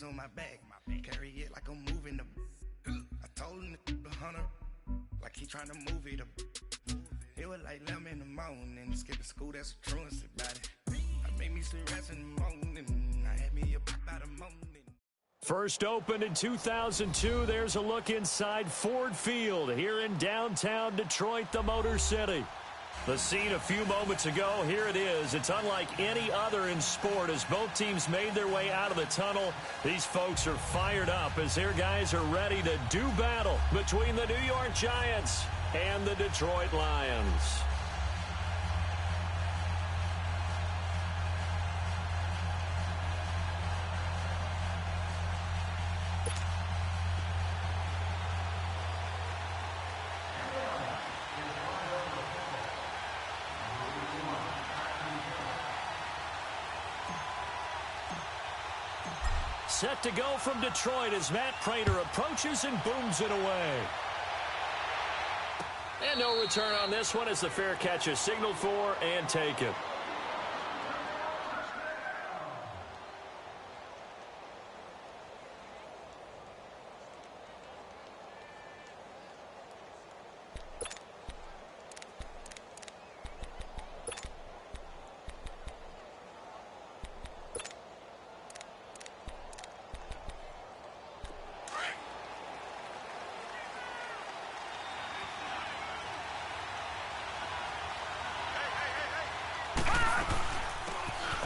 on my back. Carry it like I'm moving the. I told him the hunter, like he trying to move it up. It was like 11 in the morning, skipping school, that's a truancy about it. I made me sleep rest in the morning, I had me up about a morning. First opened in 2002, there's a look inside Ford Field here in downtown Detroit, the Motor City. The scene a few moments ago, here it is. It's unlike any other in sport as both teams made their way out of the tunnel. These folks are fired up as their guys are ready to do battle between the New York Giants and the Detroit Lions. Set to go from Detroit as Matt Prater approaches and booms it away. And no return on this one as the fair catch is signaled for and taken.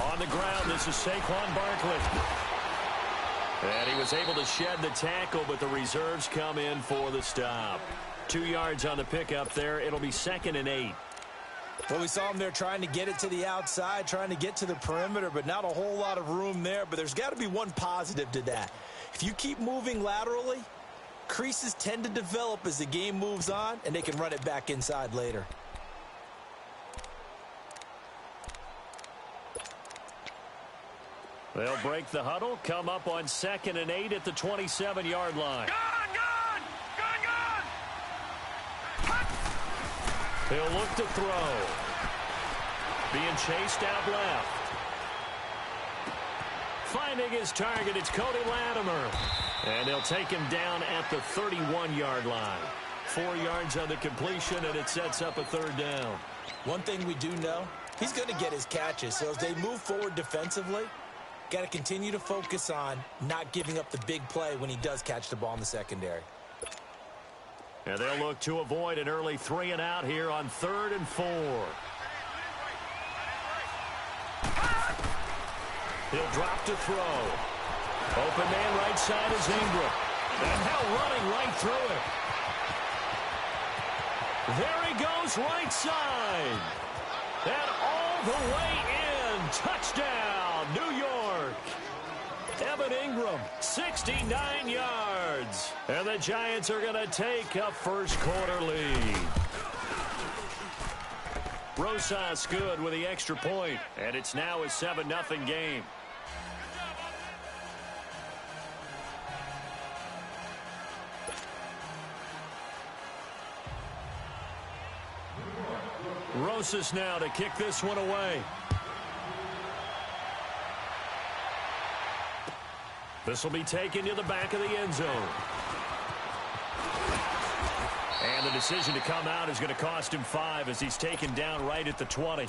On the ground, this is Saquon Barkley. And he was able to shed the tackle, but the reserves come in for the stop. 2 yards on the pickup there. It'll be 2nd and 8. Well, we saw him there trying to get it to the outside, trying to get to the perimeter, but not a whole lot of room there. But there's got to be one positive to that. If you keep moving laterally, creases tend to develop as the game moves on, and they can run it back inside later. They'll break the huddle, come up on 2nd and 8 at the 27-yard line. Gone! He'll look to throw. Being chased out left. Finding his target, it's Cody Latimer. And they'll take him down at the 31-yard line. 4 yards on the completion, and it sets up a 3rd down. One thing we do know, he's going to get his catches. So as they move forward defensively, got to continue to focus on not giving up the big play when he does catch the ball in the secondary. And they'll look to avoid an early 3 and out here on 3rd and 4. He'll drop to throw. Open man right side is Ingram. And now running right through it. There he goes right side. And all the way in. Touchdown, New York. Evan Ingram, 69 yards. And the Giants are going to take a first-quarter lead. Rosas good with the extra point, and it's now a 7-0 game. Rosas now to kick this one away. This will be taken to the back of the end zone. And the decision to come out is going to cost him 5 as he's taken down right at the 20.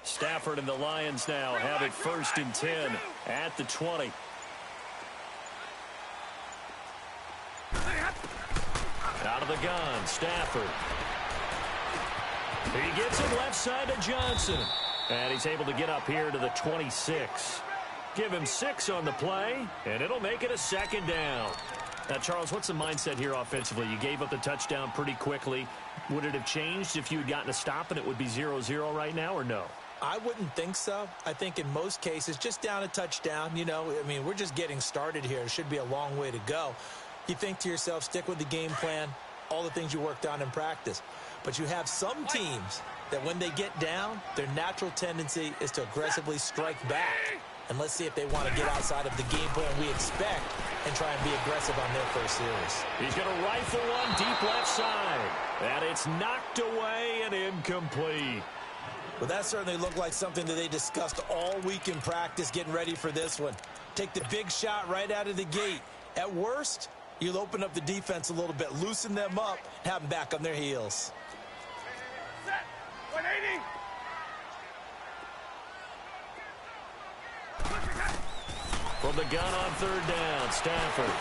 Stafford and the Lions now have it 1st and 10 at the 20. Out of the gun, Stafford. He gets it left side to Johnson. And he's able to get up here to the 26. Give him 6 on the play, and it'll make it a 2nd down. Now, Charles, what's the mindset here offensively? You gave up the touchdown pretty quickly. Would it have changed if you had gotten a stop and it would be 0-0 right now, or no? I wouldn't think so. I think in most cases, just down a touchdown, you know, I mean, we're just getting started here. It should be a long way to go. You think to yourself, stick with the game plan, all the things you worked on in practice. But you have some teams that when they get down, their natural tendency is to aggressively strike back. And let's see if they want to get outside of the game plan we expect and try and be aggressive on their first series. He's going to rifle one deep left side. And it's knocked away and incomplete. Well, that certainly looked like something that they discussed all week in practice getting ready for this one. Take the big shot right out of the gate. At worst, you'll open up the defense a little bit, loosen them up, have them back on their heels. Set. 180. From the gun on third down, Stafford.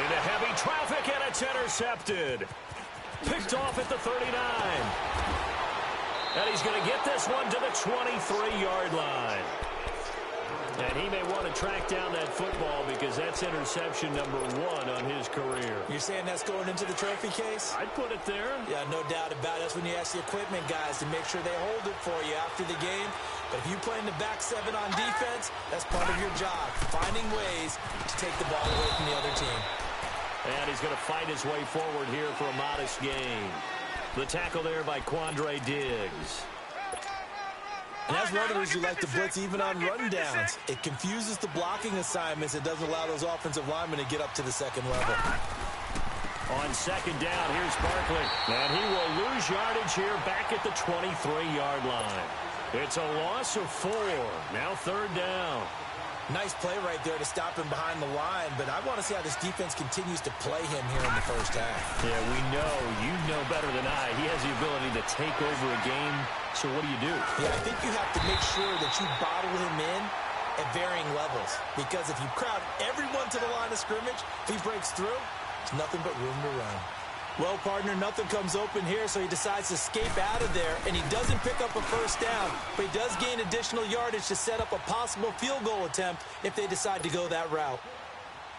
Into heavy traffic, and it's intercepted. Picked off at the 39. And he's going to get this one to the 23-yard line. And he may want to track down that football because that's interception number 1 on his career. You're saying that's going into the trophy case? I'd put it there. Yeah, no doubt about it. That's when you ask the equipment guys to make sure they hold it for you after the game. But if you play in the back 7 on defense, that's part of your job, finding ways to take the ball away from the other team. And he's going to fight his way forward here for a modest gain. The tackle there by Quandre Diggs. And that's one of the reasons you like to blitz even on rundowns. It confuses the blocking assignments. It doesn't allow those offensive linemen to get up to the second level. On second down, here's Barkley. And he will lose yardage here back at the 23-yard line. It's a loss of 4. Now third down. Nice play right there to stop him behind the line, but I want to see how this defense continues to play him here in the first half. Yeah, we know. You know better than I. He has the ability to take over a game, so what do you do? Yeah, I think you have to make sure that you bottle him in at varying levels, because if you crowd everyone to the line of scrimmage, if he breaks through, there's nothing but room to run. Well, partner, nothing comes open here, so he decides to escape out of there, and he doesn't pick up a first down, but he does gain additional yardage to set up a possible field goal attempt if they decide to go that route.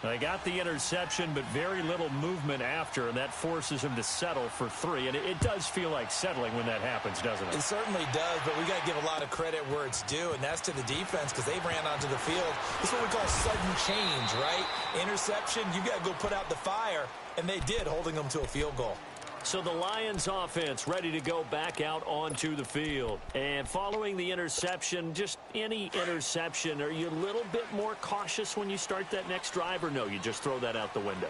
They got the interception, but very little movement after, and that forces him to settle for 3. And it does feel like settling when that happens, doesn't it? It certainly does, but we got to give a lot of credit where it's due, and that's to the defense because they ran onto the field. This is what we call sudden change, right? Interception, you got to go put out the fire, and they did, holding them to a field goal. So the Lions offense ready to go back out onto the field. And following the interception, just any interception, are you a little bit more cautious when you start that next drive, or no, you just throw that out the window?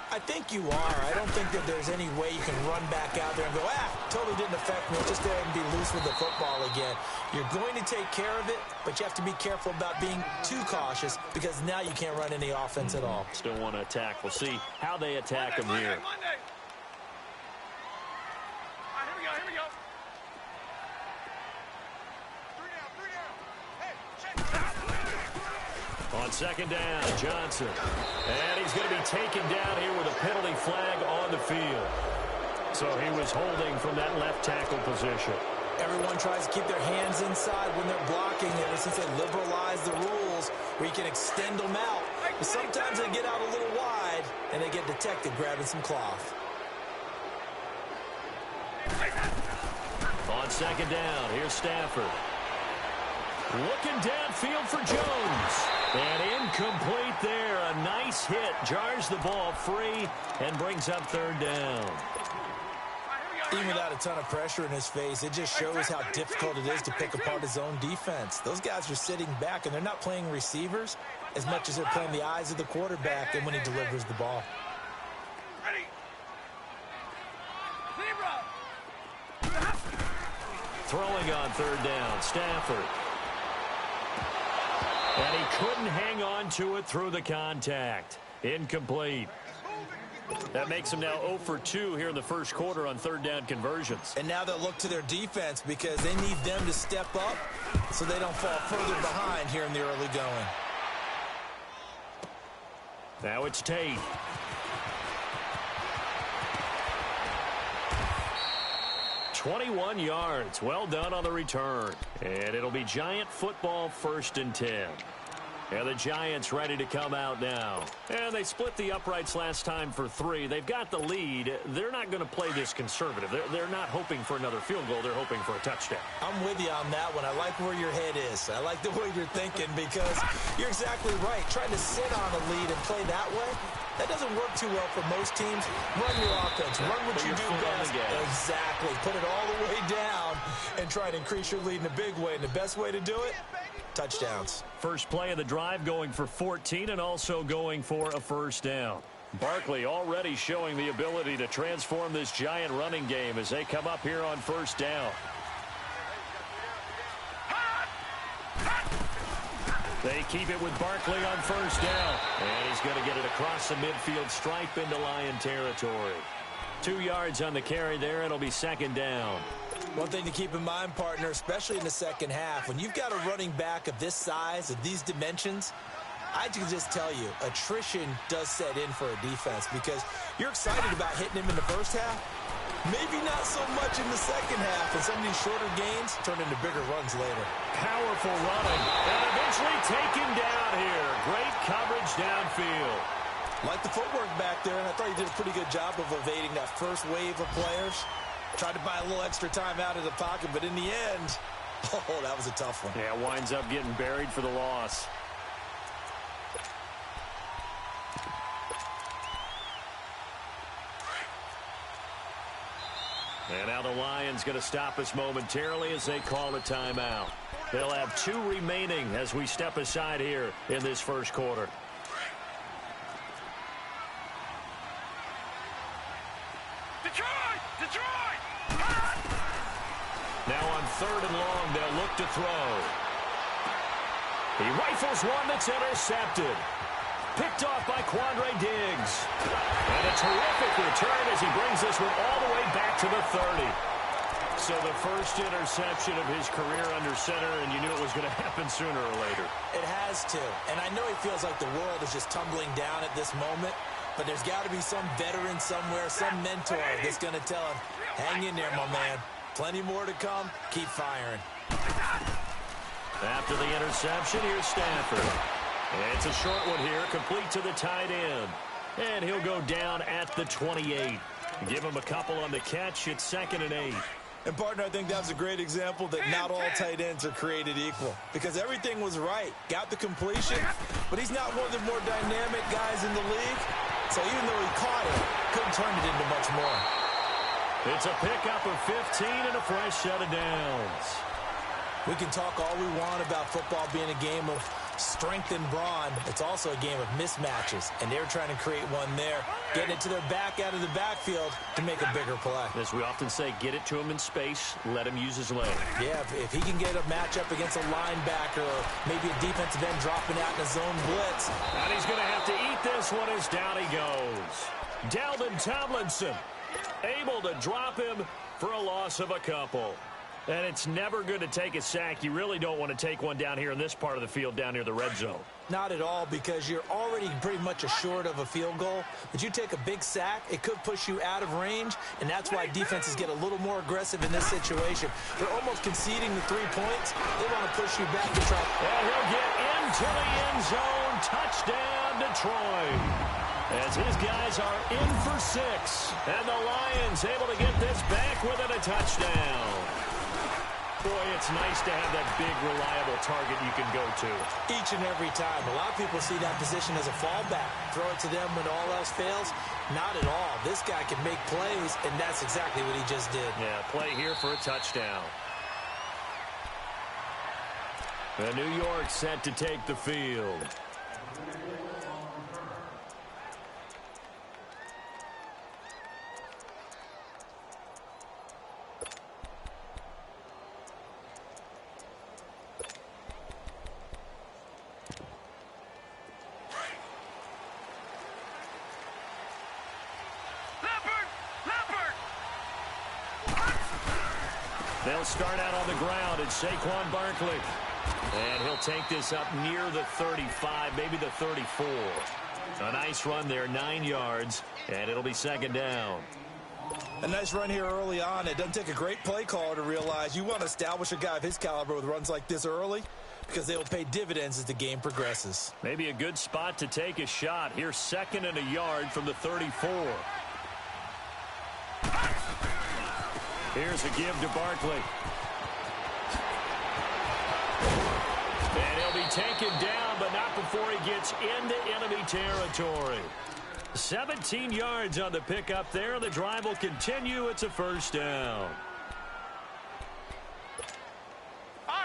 I think you are. I don't think that there's any way you can run back out there and go, totally didn't affect me. Just go ahead and be loose with the football again. You're going to take care of it, but you have to be careful about being too cautious because now you can't run any offense at all. Still want to attack. We'll see how they attack him here. Monday. Here we go. 3 down. Hey, On second down, Johnson. And he's going to be taken down here with a penalty flag on the field. So he was holding from that left tackle position. Everyone tries to keep their hands inside when they're blocking ever since they liberalized the rules where you can extend them out. But sometimes they get out a little wide and they get detected grabbing some cloth. On second down, here's Stafford. Looking downfield for Jones. And incomplete there. A nice hit. Jars the ball free and brings up third down. Even without a ton of pressure in his face, it just shows how difficult it is to pick apart his own defense. Those guys are sitting back, and they're not playing receivers as much as they're playing the eyes of the quarterback and when he delivers the ball. ready. Throwing on third down, Stafford. And he couldn't hang on to it through the contact. Incomplete. That makes him now 0 for 2 here in the first quarter on third down conversions. And now they'll look to their defense because they need them to step up so they don't fall further behind here in the early going. Now it's Tate. "21 yards. Well done on the return. And it'll be Giant football 1st and 10. And the Giants ready to come out now. And they split the uprights last time for 3. They've got the lead. They're not going to play this conservative. They're not hoping for another field goal. They're hoping for a touchdown. I'm with you on that one. I like where your head is. I like the way you're thinking because you're exactly right. Trying to sit on a lead and play that way, that doesn't work too well for most teams. Run your offense. Run what you do best. Exactly. Put it all the way down and try to increase your lead in a big way. And the best way to do it, touchdowns. First play of the drive going for 14 and also going for a first down. Barkley already showing the ability to transform this Giant running game as they come up here on first down. They keep it with Barkley on first down. And he's going to get it across the midfield stripe into Lion territory. 2 yards on the carry there. It'll be second down. One thing to keep in mind, partner, especially in the second half, when you've got a running back of this size, of these dimensions, I can just tell you, attrition does set in for a defense because you're excited about hitting him in the first half. Maybe not so much in the second half, and some of these shorter gains turn into bigger runs later. Powerful running, and eventually taken down here. Great coverage downfield. Like the footwork back there, and I thought he did a pretty good job of evading that first wave of players. Tried to buy a little extra time out of the pocket, but in the end, oh, that was a tough one. Yeah, winds up getting buried for the loss. And now the Lions going to stop us momentarily as they call a timeout. They'll have 2 remaining as we step aside here in this first quarter. Detroit! Now on 3rd and long, they'll look to throw. He rifles one that's intercepted. Picked off by Quandre Diggs. And a terrific return as he brings this one all the way back to the 30. So the first interception of his career under center, and you knew it was going to happen sooner or later. It has to. And I know he feels like the world is just tumbling down at this moment, but there's got to be some veteran somewhere, some mentor that's going to tell him, hang in there, my man. Plenty more to come. Keep firing. After the interception, here's Stafford. It's a short one here, complete to the tight end. And he'll go down at the 28. Give him a couple on the catch. It's 2nd and 8. And, partner, I think that was a great example that not all tight ends are created equal. Because everything was right. Got the completion, but he's not one of the more dynamic guys in the league. So even though he caught it, couldn't turn it into much more. It's a pickup of 15 and a fresh set of downs. We can talk all we want about football being a game of strength and brawn. It's also a game of mismatches, and they're trying to create one there, getting it to their back out of the backfield to make a bigger play. As we often say, get it to him in space, let him use his leg. Yeah, if he can get a matchup against a linebacker or maybe a defensive end dropping out in a zone blitz. And he's going to have to eat this one as down he goes. Dalvin Tomlinson able to drop him for a loss of a couple. And it's never good to take a sack. You really don't want to take one down here in this part of the field down near the red zone. Not at all, because you're already pretty much assured of a field goal. But you take a big sack, it could push you out of range, and that's why defenses get a little more aggressive in this situation. They're almost conceding the 3 points. They want to push you back to try. And he'll get into the end zone. Touchdown, Detroit. As his guys are in for 6. And the Lions able to get this back within a touchdown. Boy, it's nice to have that big, reliable target you can go to. Each and every time. A lot of people see that position as a fallback. Throw it to them when all else fails. Not at all. This guy can make plays, and that's exactly what he just did. Yeah, play here for a touchdown. And New York set to take the field. They'll start out on the ground. It's Saquon Barkley. And he'll take this up near the 35, maybe the 34. A nice run there, 9 yards, and it'll be 2nd down. A nice run here early on. It doesn't take a great play caller to realize you want to establish a guy of his caliber with runs like this early. because they will pay dividends as the game progresses. Maybe a good spot to take a shot. Here's 2nd and a yard from the 34. Here's a give to Barkley. And he'll be taken down, but not before he gets into enemy territory. 17 yards on the pickup there. The drive will continue. It's a first down.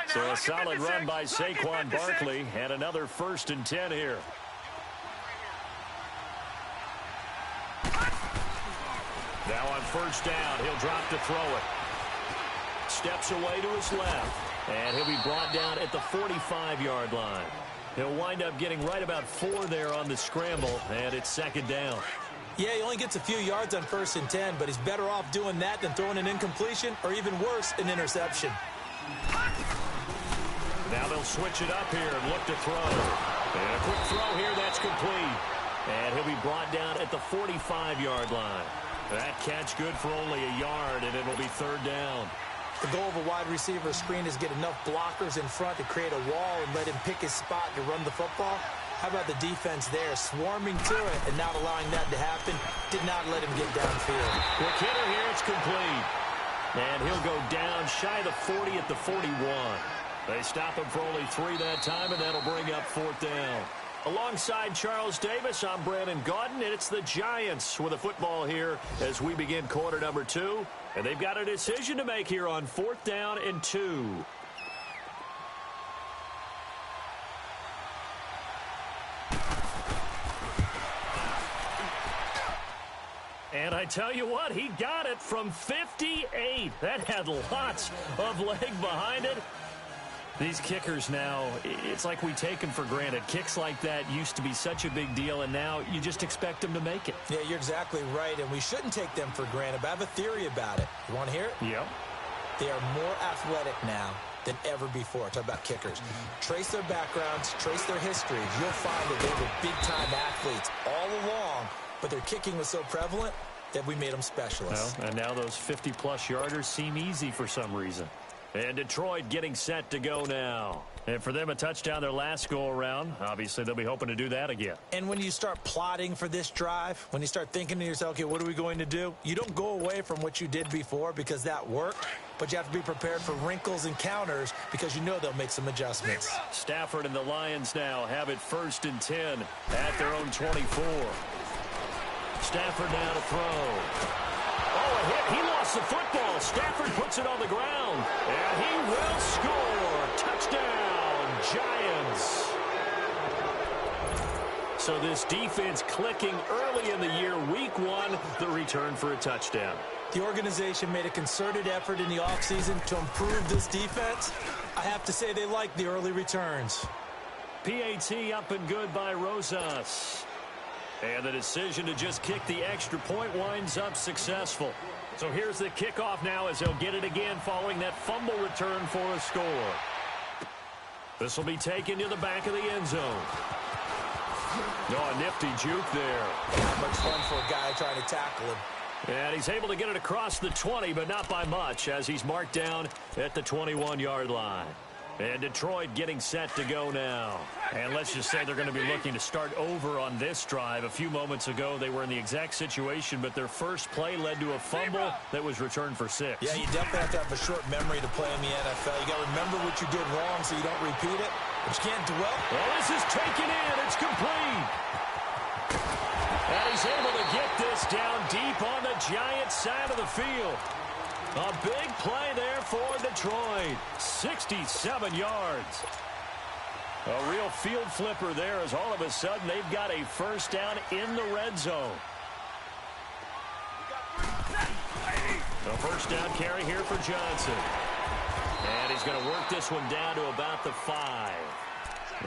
So a solid run by Saquon Barkley and another 1st and 10 here. Now on 1st down, he'll drop to throw it. Steps away to his left, and he'll be brought down at the 45-yard line. He'll wind up getting right about 4 there on the scramble, and it's 2nd down. Yeah, he only gets a few yards on 1st and 10, but he's better off doing that than throwing an incompletion or even worse, an interception. Now they'll switch it up here and look to throw. And a quick throw here, that's complete. And he'll be brought down at the 45-yard line. That catch good for only a yard, and it'll be 3rd down. The goal of a wide receiver screen is get enough blockers in front to create a wall and let him pick his spot to run the football. How about the defense there, swarming to it and not allowing that to happen? Did not let him get downfield. Quick hitter here, it's complete. And he'll go down shy of the 40 at the 41. They stop him for only 3 that time, and that'll bring up 4th down. Alongside Charles Davis, I'm Brandon Gaudin, and it's the Giants with a football here as we begin quarter number 2. And they've got a decision to make here on 4th down and 2. And I tell you what, he got it from 58. That had lots of leg behind it. These kickers now, it's like we take them for granted. Kicks like that used to be such a big deal, and now you just expect them to make it. Yeah, you're exactly right, and we shouldn't take them for granted, but I have a theory about it. You want to hear it? Yep. They are more athletic now than ever before. Talk about kickers. Trace their backgrounds, trace their histories. You'll find that they were big-time athletes all along, but their kicking was so prevalent that we made them specialists. Well, and now those 50-plus yarders seem easy for some reason. And Detroit getting set to go now. And for them, a touchdown their last go-around. Obviously, they'll be hoping to do that again. And when you start plotting for this drive, when you start thinking to yourself, okay, what are we going to do? You don't go away from what you did before because that worked, but you have to be prepared for wrinkles and counters because you know they'll make some adjustments. Stafford and the Lions now have it 1st and 10 at their own 24. Stafford now to throw. Oh, a hit. He lost the football. Stafford puts it on the ground. And he will score. Touchdown, Giants. So this defense clicking early in the year. Week 1, the return for a touchdown. The organization made a concerted effort in the offseason to improve this defense. I have to say they like the early returns. PAT up and good by Rosas. And the decision to just kick the extra point winds up successful. So here's the kickoff now as they'll get it again following that fumble return for a score. This will be taken to the back of the end zone. Oh, a nifty juke there. Not much fun for a guy trying to tackle him. And he's able to get it across the 20, but not by much as he's marked down at the 21-yard line. And Detroit getting set to go now. And let's just say they're going to be looking to start over on this drive. A few moments ago, they were in the exact situation, but their first play led to a fumble that was returned for 6. Yeah, you definitely have to have a short memory to play in the NFL. You got to remember what you did wrong so you don't repeat it, but you can't dwell. Well, this is taken in. It's complete. And he's able to get this down deep on the Giants side of the field. A big play there for Detroit. 67 yards. A real field flipper there as all of a sudden they've got a first down in the red zone. A first down carry here for Johnson. And he's going to work this one down to about the 5.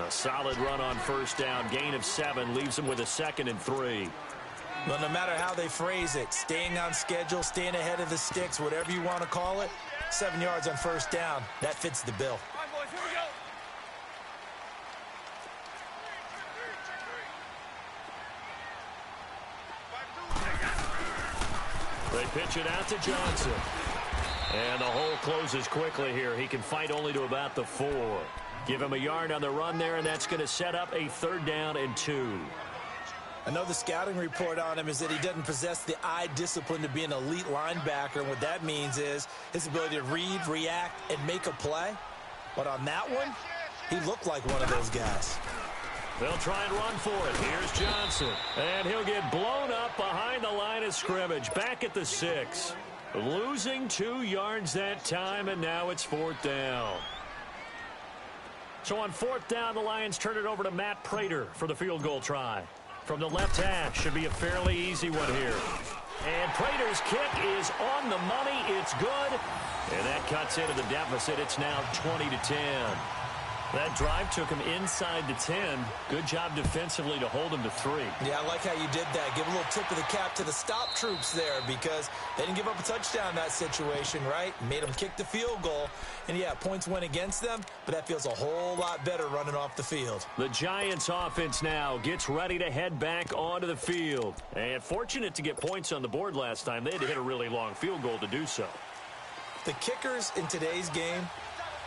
A solid run on first down. Gain of 7 leaves him with a 2nd and 3. Well, no matter how they phrase it, staying on schedule, staying ahead of the sticks, whatever you want to call it, 7 yards on first down, that fits the bill. Come on, boys, here we go. They pitch it out to Johnson. And the hole closes quickly here. He can fight only to about the 4. Give him a yard on the run there, and that's going to set up a 3rd down and 2. I know the scouting report on him is that he doesn't possess the eye discipline to be an elite linebacker. And what that means is his ability to read, react, and make a play. But on that one, he looked like one of those guys. They'll try and run for it. Here's Johnson. And he'll get blown up behind the line of scrimmage. Back at the 6. Losing 2 yards that time, and now it's 4th down. So on 4th down, the Lions turn it over to Matt Prater for the field goal try. From the left hash, should be a fairly easy one here. And Prater's kick is on the money. It's good. And that cuts into the deficit. It's now 20-10. That drive took him inside the 10. Good job defensively to hold him to 3. Yeah, I like how you did that. Give a little tip of the cap to the stop troops there because they didn't give up a touchdown in that situation, right? Made them kick the field goal. And, yeah, points went against them, but that feels a whole lot better running off the field. The Giants offense now gets ready to head back onto the field. And fortunate to get points on the board last time. They had to hit a really long field goal to do so. The kickers in today's game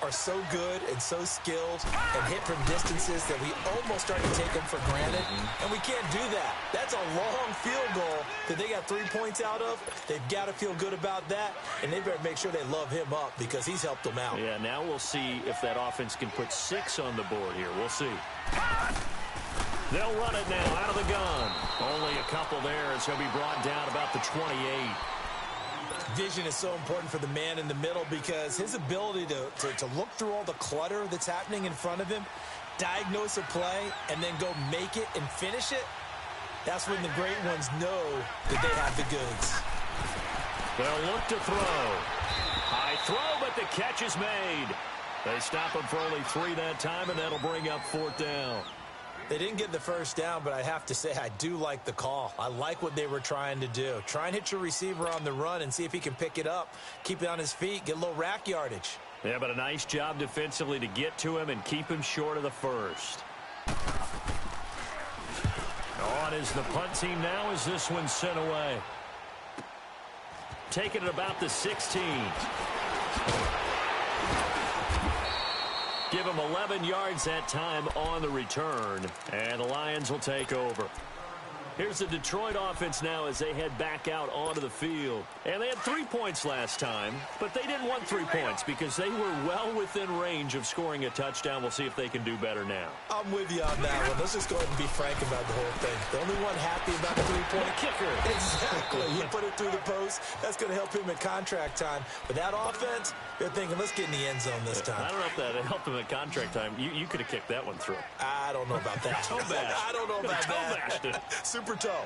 are so good and so skilled and hit from distances that we almost start to take them for granted, and we can't do that. That's a long field goal that they got 3 points out of. They've got to feel good about that, and they better make sure they love him up because he's helped them out. Yeah, now we'll see if that offense can put 6 on the board here. We'll see. They'll run it now out of the gun. Only a couple there as he'll be brought down about the 28. Vision is so important for the man in the middle because his ability to look through all the clutter that's happening in front of him, diagnose a play, and then go make it and finish it, that's when the great ones know that they have the goods. They'll look to throw. High throw, but the catch is made. They stop him for only 3 that time, and that'll bring up 4th down. They didn't get the first down, but I have to say I do like the call. I like what they were trying to do. Try and hit your receiver on the run and see if he can pick it up, keep it on his feet, get a little rack yardage. Yeah, but a nice job defensively to get to him and keep him short of the first. On is the punt team now as this one's sent away. Taking it about the 16. Give him 11 yards that time on the return, and the Lions will take over. Here's the Detroit offense now as they head back out onto the field. And they had 3 points last time, but they didn't want 3 points because they were well within range of scoring a touchdown. We'll see if they can do better now. I'm with you on that one. Let's just go ahead and be frank about the whole thing. The only one happy about the 3-point kicker. Exactly. He put it through the post. That's going to help him at contract time. But that offense, they're thinking, let's get in the end zone this time. I don't know if that helped him at contract time. You could have kicked that one through. I don't know about that. I don't know about that. Super toe.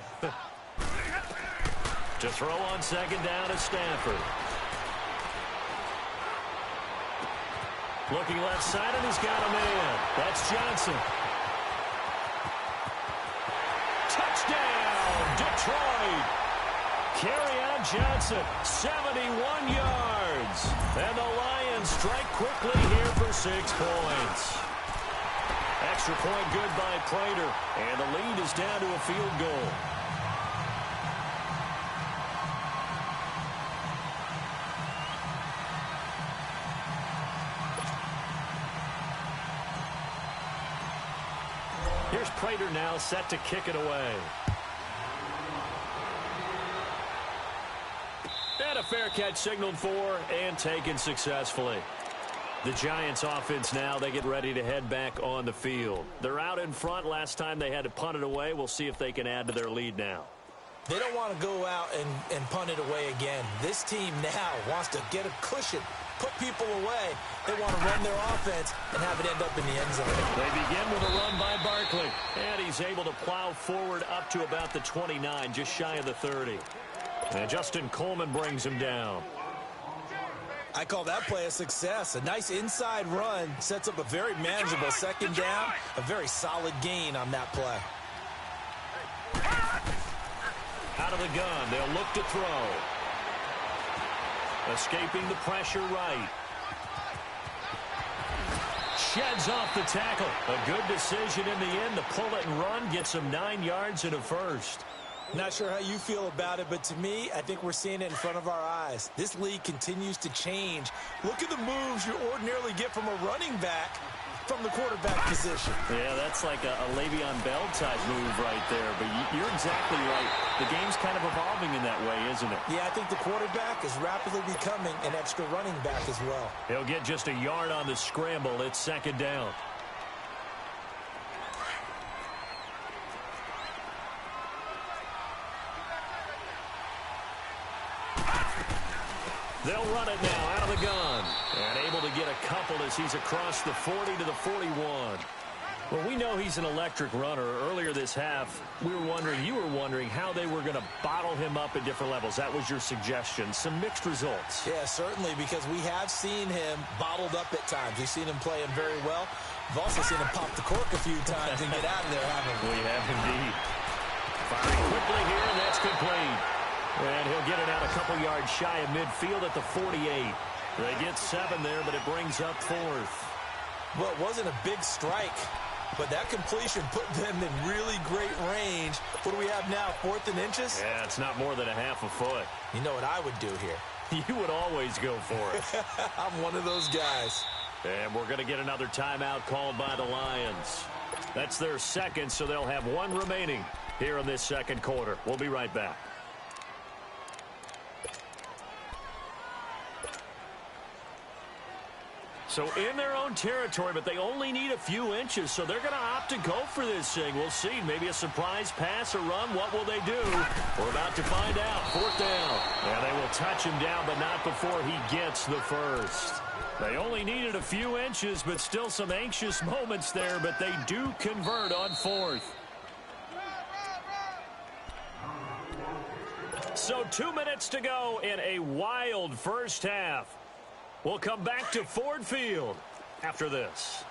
To throw on 2nd down at Stanford. Looking left side, and he's got a man. That's Johnson. Touchdown, Detroit. Kerryon Johnson, 71 yards. And the Lions strike quickly here for 6 points. Extra point good by Prater, and the lead is down to a field goal. Here's Prater now set to kick it away. And a fair catch signaled for and taken successfully. The Giants offense now, they get ready to head back on the field. They're out in front. Last time they had to punt it away. We'll see if they can add to their lead now. They don't want to go out and punt it away again. This team now wants to get a cushion, put people away. They want to run their offense and have it end up in the end zone. They begin with a run by Barkley. And he's able to plow forward up to about the 29, just shy of the 30. And Justin Coleman brings him down. I call that play a success. A nice inside run sets up a very manageable 2nd down. A very solid gain on that play. Out of the gun, they'll look to throw. Escaping the pressure right. Sheds off the tackle. A good decision in the end to pull it and run. Gets him 9 yards and a first. Not sure how you feel about it, but to me, I think we're seeing it in front of our eyes. This league continues to change. Look at the moves you ordinarily get from a running back. from the quarterback position. Yeah, that's like a Le'Veon Bell type move right there. But you're exactly right. The game's kind of evolving in that way, isn't it? Yeah, I think the quarterback is rapidly becoming an extra running back as well. He'll get just a yard on the scramble. It's second down. They'll run it now out of the gun. And able to get a couple as he's across the 40 to the 41. Well, we know he's an electric runner. Earlier this half, you were wondering how they were going to bottle him up at different levels. That was your suggestion. Some mixed results. Yeah, certainly, because we have seen him bottled up at times. We've seen him playing very well. We've also seen him pop the cork a few times and get out of there, haven't we? We have indeed. Firing quickly here, and that's complete. And he'll get it out a couple yards shy of midfield at the 48. They get 7 there, but it brings up 4th. Well, it wasn't a big strike, but that completion put them in really great range. What do we have now, 4th and inches? Yeah, it's not more than a half a foot. You know what I would do here? You would always go for it. I'm one of those guys. And we're going to get another timeout called by the Lions. That's their second, so they'll have 1 remaining here in this second quarter. We'll be right back. So in their own territory, but they only need a few inches, so they're going to opt to go for this thing. We'll see. Maybe a surprise pass or run. What will they do? We're about to find out. 4th down. And they will touch him down, but not before he gets the first. They only needed a few inches, but still some anxious moments there, but they do convert on 4th. So 2 minutes to go in a wild first half. We'll come back to Ford Field after this.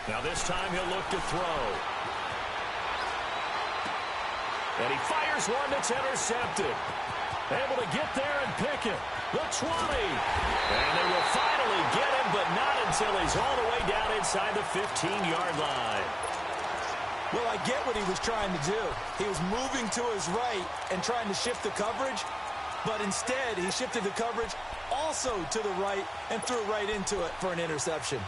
Now this time he'll look to throw. And he fires one that's intercepted. Able to get there and pick it. The 20. And they will finally get him, but not until he's all the way down inside the 15-yard line. Well, I get what he was trying to do. He was moving to his right and trying to shift the coverage, but instead he shifted the coverage also to the right and threw right into it for an interception.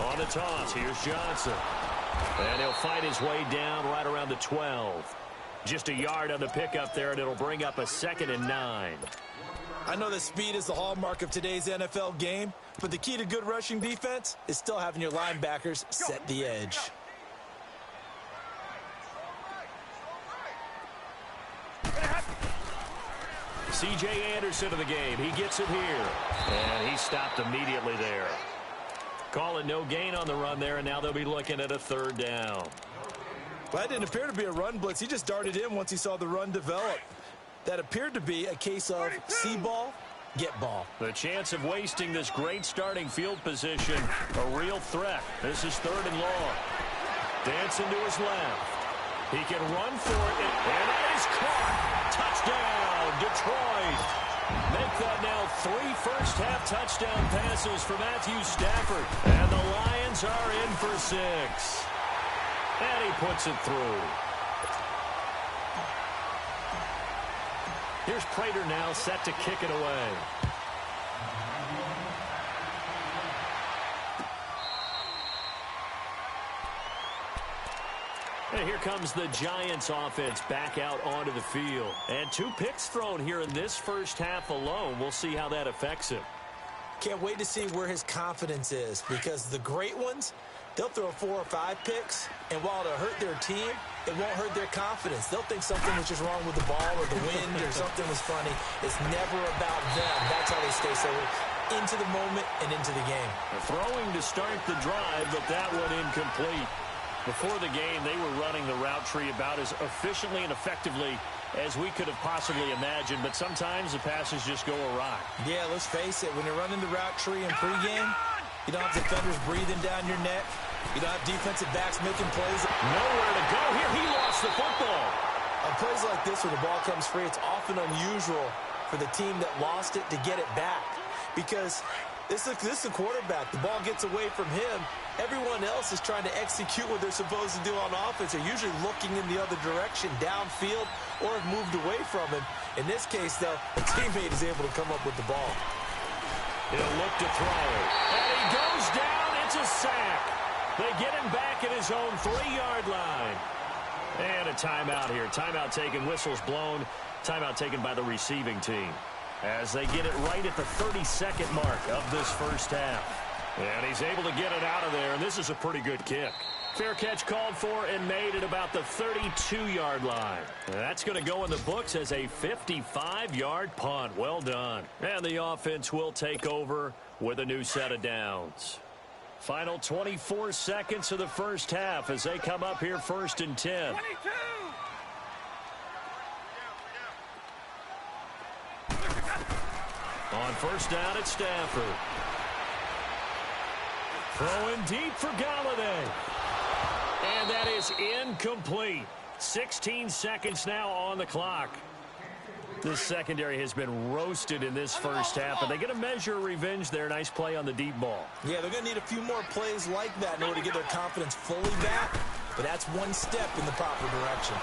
On the toss, here's Johnson. And he'll fight his way down right around the 12. Just a yard on the pickup there, and it'll bring up a 2nd and 9. I know that speed is the hallmark of today's NFL game, but the key to good rushing defense is still having your linebackers set the edge. C.J. Anderson of the game. He gets it here. And he stopped immediately there. Call it no gain on the run there, and now they'll be looking at a 3rd down. Well, that didn't appear to be a run blitz. He just darted in once he saw the run develop. That appeared to be a case of see ball, get ball. The chance of wasting this great starting field position, a real threat. This is 3rd and long. Dancing to his left. He can run for it, and that is caught. Touchdown, Detroit. Make that now 3 first-half touchdown passes for Matthew Stafford. And the Lions are in for 6. And he puts it through. Here's Prater now set to kick it away. And here comes the Giants offense back out onto the field. And 2 picks thrown here in this first half alone. We'll see how that affects him. Can't wait to see where his confidence is, because the great ones, they'll throw 4 or 5 picks, and while it'll hurt their team, it won't hurt their confidence. They'll think something was just wrong with the ball or the wind or something was funny. It's never about them. That's how they stay so into the moment and into the game. Throwing to start the drive, but that one incomplete. Before the game, they were running the route tree about as efficiently and effectively as we could have possibly imagined, but sometimes the passes just go awry. Yeah, let's face it. When you're running the route tree in pregame, you don't have defenders breathing down your neck. You don't have defensive backs making plays. Nowhere to go here. He lost the football. On plays like this where the ball comes free, it's often unusual for the team that lost it to get it back. Because this is a quarterback. The ball gets away from him. Everyone else is trying to execute what they're supposed to do on offense. They're usually looking in the other direction, downfield, or have moved away from him. In this case, though, a teammate is able to come up with the ball. He'll look to throw. And he goes down. It's a sack. They get him back at his own 3-yard line. And a timeout here. Timeout taken, whistles blown. Timeout taken by the receiving team, as they get it right at the 32nd mark of this first half. And he's able to get it out of there, and this is a pretty good kick. Fair catch called for and made at about the 32-yard line. That's going to go in the books as a 55-yard punt. Well done. And the offense will take over with a new set of downs. Final 24 seconds of the first half as they come up here 1st and 10. 22! On first down, it's Stafford. Throwing deep for Galladay. And that is incomplete. 16 seconds now on the clock. This secondary has been roasted in this first half, but they get a measure of revenge there. Nice play on the deep ball. Yeah, they're going to need a few more plays like that in order to get their confidence fully back, but that's one step in the proper direction.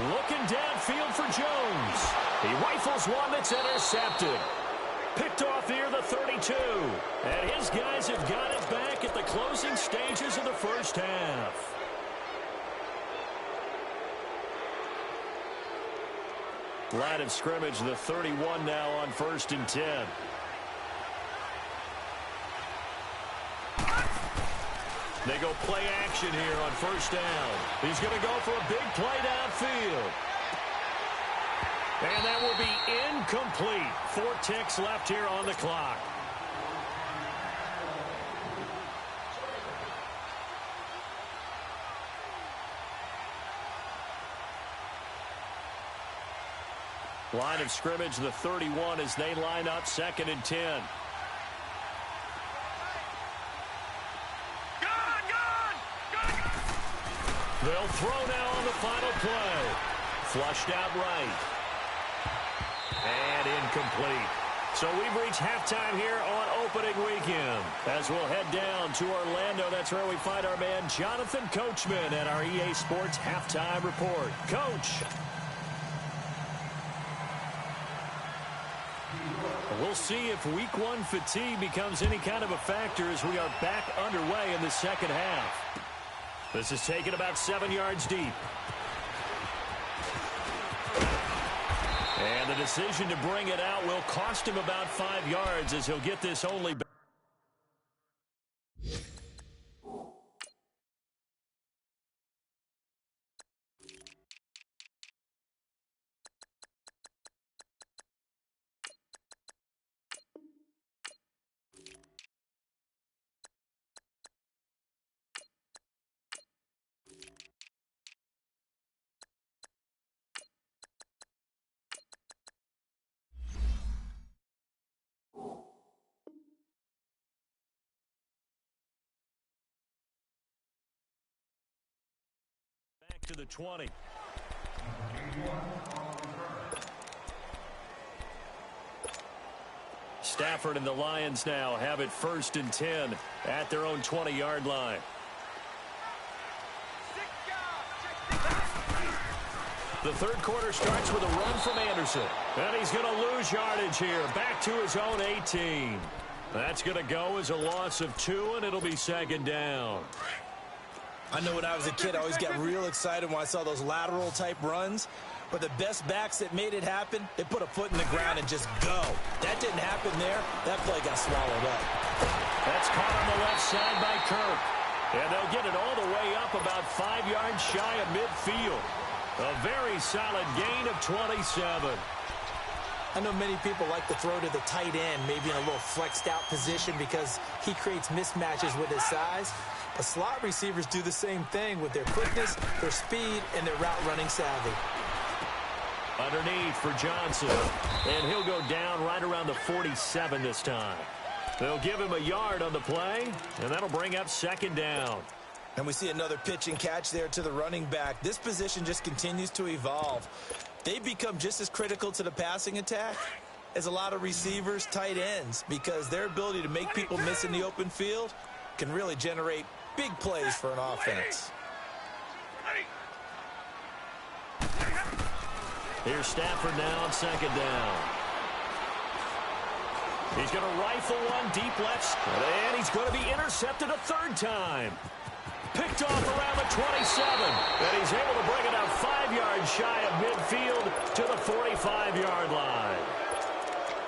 Looking downfield for Jones. He rifles one that's intercepted. Picked off near the 32. And his guys have got it back at the closing stages of the first half. Line of scrimmage, the 31 now on 1st and 10. They go play action here on first down. He's going to go for a big play downfield. And that will be incomplete. 4 ticks left here on the clock. Line of scrimmage, the 31, as they line up 2nd and 10. They'll throw now on the final play. Flushed out right. And incomplete. So we've reached halftime here on opening weekend. As we'll head down to Orlando, that's where we find our man Jonathan Coachman at our EA Sports Halftime Report. Coach. We'll see if week 1 fatigue becomes any kind of a factor as we are back underway in the second half. This is taken about 7 yards deep. And the decision to bring it out will cost him about 5 yards as he'll get this only back. To the 20. Stafford and the Lions now have it 1st and 10 at their own 20-yard line. The third quarter starts with a run from Anderson. And he's going to lose yardage here. Back to his own 18. That's going to go as a loss of 2, and it'll be 2nd down. I know when I was a kid, I always got real excited when I saw those lateral-type runs. But the best backs that made it happen, they put a foot in the ground and just go. That didn't happen there. That play got swallowed up. That's caught on the left side by Kirk. And they'll get it all the way up about 5 yards shy of midfield. A very solid gain of 27. I know many people like to throw to the tight end, maybe in a little flexed-out position because he creates mismatches with his size. But slot receivers do the same thing with their quickness, their speed, and their route-running savvy. Underneath for Johnson. And he'll go down right around the 47 this time. They'll give him a yard on the play, and that'll bring up 2nd down. And we see another pitch and catch there to the running back. This position just continues to evolve. They become just as critical to the passing attack as a lot of receivers, tight ends, because their ability to make people miss in the open field can really generate big plays for an offense. Here's Stafford now on second down. He's going to rifle one deep left, and he's going to be intercepted a third time. Picked off around the 27, and he's able to bring it out 5 yards shy of midfield to the 45-yard line.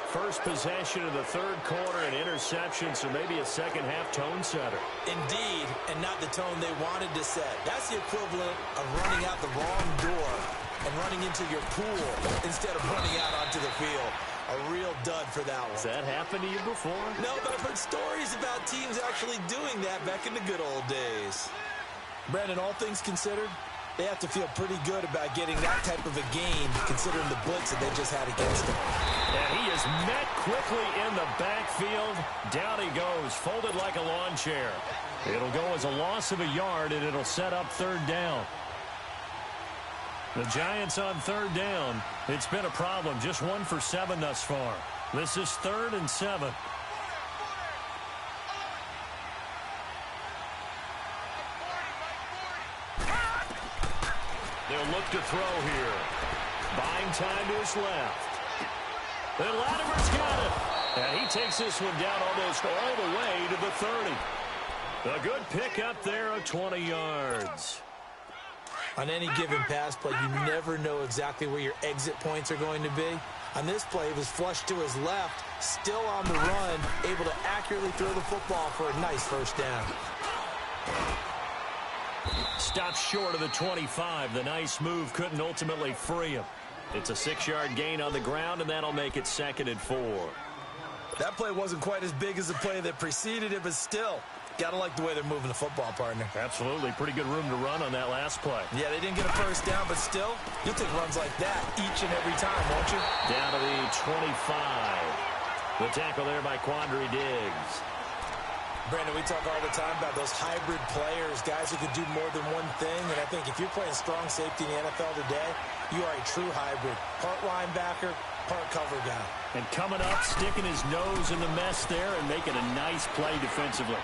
First possession of the third quarter, an interception, so maybe a second-half tone setter. Indeed, and not the tone they wanted to set. That's the equivalent of running out the wrong door and running into your pool instead of running out onto the field. A real dud for that one. Has that happened to you before? No, but I've heard stories about teams actually doing that back in the good old days. Brandon, all things considered, they have to feel pretty good about getting that type of a gain, considering the blitz that they just had against them. And he is met quickly in the backfield. Down he goes, folded like a lawn chair. It'll go as a loss of a yard, and it'll set up third down. The Giants on third down. It's been a problem. Just 1 for 7 thus far. This is 3rd and 7. They'll look to throw here. Buying time to his left. And Latimer's got it. And he takes this one down almost all the way to the 30. A good pickup there of 20 yards. On any given pass play, you never know exactly where your exit points are going to be. On this play, it was flushed to his left, still on the run, able to accurately throw the football for a nice first down. Stops short of the 25. The nice move couldn't ultimately free him. It's a 6-yard gain on the ground, and that'll make it 2nd and 4. That play wasn't quite as big as the play that preceded it, but still, gotta like the way they're moving the football, partner. Absolutely. Pretty good room to run on that last play. Yeah, they didn't get a first down, but still, you'll take runs like that each and every time, won't you? Down to the 25. The tackle there by Quandre Diggs. Brandon, we talk all the time about those hybrid players, guys who could do more than one thing, and I think if you're playing strong safety in the NFL today, you are a true hybrid. Part linebacker, part cover guy. And coming up, sticking his nose in the mess there and making a nice play defensively.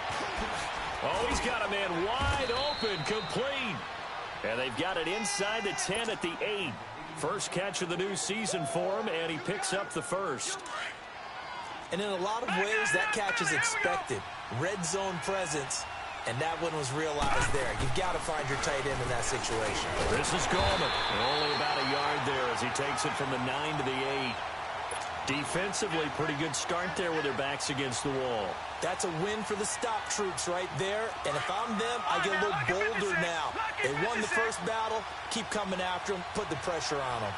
Oh, he's got a man wide open, complete. And they've got it inside the 10 at the 8. First catch of the new season for him, and he picks up the first. And in a lot of ways, that catch is expected. Red zone presence, and that one was realized there. You've got to find your tight end in that situation. This is Gorman. Only about a yard there as he takes it from the 9 to the 8. Defensively, pretty good start there with their backs against the wall. That's a win for the stop troops right there. And if I'm them, I get a little bolder now. They won the first battle. Keep coming after them. Put the pressure on them.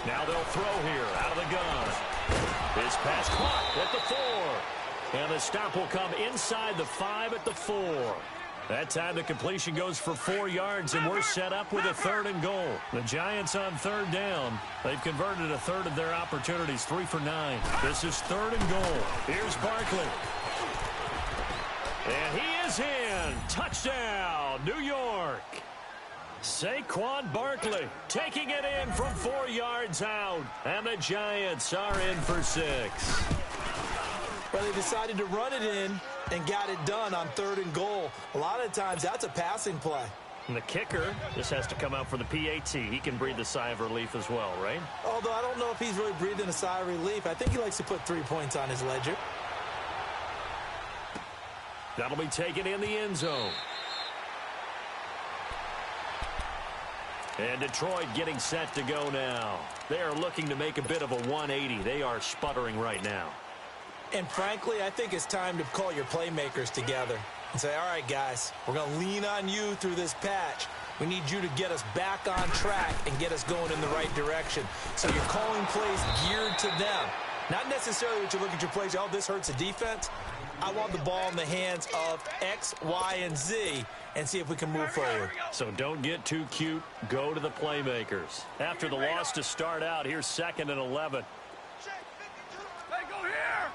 Now they'll throw here out of the gun. His pass caught at the 4. And the stop will come inside the 5 at the 4. That time the completion goes for 4 yards, and we're set up with a 3rd and goal. The Giants on third down. They've converted a third of their opportunities, 3 for 9. This is 3rd and goal. Here's Barkley. And he is in. Touchdown, New York. Saquon Barkley taking it in from 4 yards out. And the Giants are in for 6. Well, they decided to run it in and got it done on 3rd and goal. A lot of times, that's a passing play. And the kicker, this has to come out for the PAT. He can breathe a sigh of relief as well, right? Although I don't know if he's really breathing a sigh of relief. I think he likes to put 3 points on his ledger. That'll be taken in the end zone. And Detroit getting set to go now. They are looking to make a bit of a 180. They are sputtering right now. And frankly, I think it's time to call your playmakers together and say, all right, guys, we're going to lean on you through this patch. We need you to get us back on track and get us going in the right direction. So you're calling plays geared to them. Not necessarily that you look at your plays, oh, this hurts the defense. I want the ball in the hands of X, Y, and Z and see if we can move forward. So don't get too cute. Go to the playmakers. After the loss to start out, here's 2nd and 11. Hey, go here!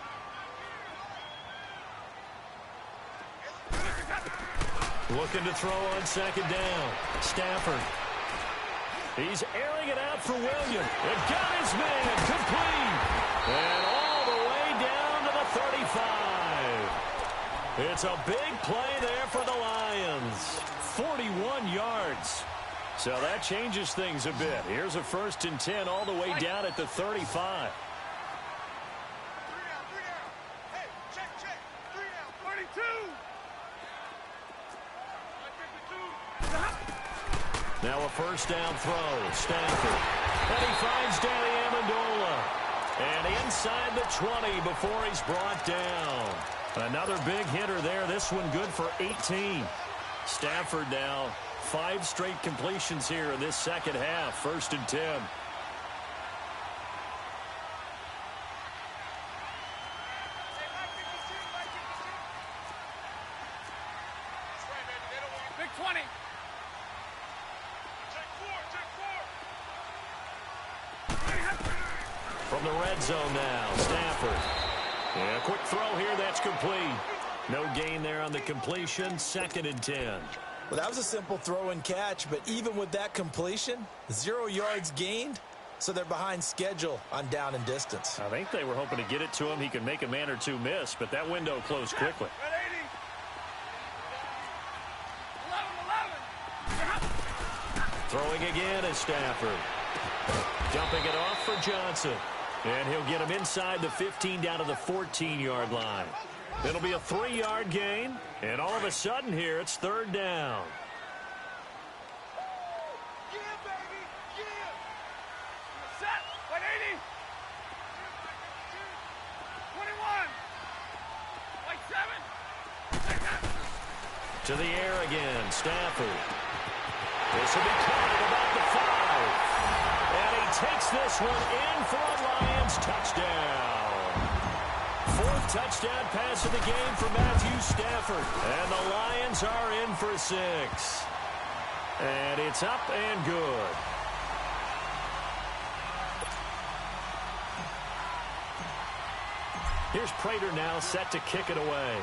Looking to throw on second down. Stafford. He's airing it out for Williams. It got his man complete. And all the way down to the 35. It's a big play there for the Lions. 41 yards. So that changes things a bit. Here's a 1st and 10 all the way down at the 35. Now a 1st down throw. Stafford. And he finds Danny Amendola. And inside the 20 before he's brought down. Another big hitter there. This one good for 18. Stafford now 5 straight completions here in this second half. 1st and 10. Big 20. From the red zone now, Stafford. Yeah, quick throw here, that's complete. No gain there on the completion, 2nd and 10. Well, that was a simple throw and catch, but even with that completion, 0 yards gained, so they're behind schedule on down and distance. I think they were hoping to get it to him. He could make a man or two miss, but that window closed quickly. Throwing again is Stafford. Dumping it off for Johnson. And he'll get him inside the 15 down to the 14-yard line. It'll be a 3-yard gain. And all of a sudden here, it's 3rd down. Yeah, baby, yeah. Set. 180. 21. Like 7. To the air again, Stafford. This will be caught at about the 5. And he takes this one in for a Lions touchdown. 4th touchdown pass of the game for Matthew Stafford. And the Lions are in for 6. And it's up and good. Here's Prater now set to kick it away.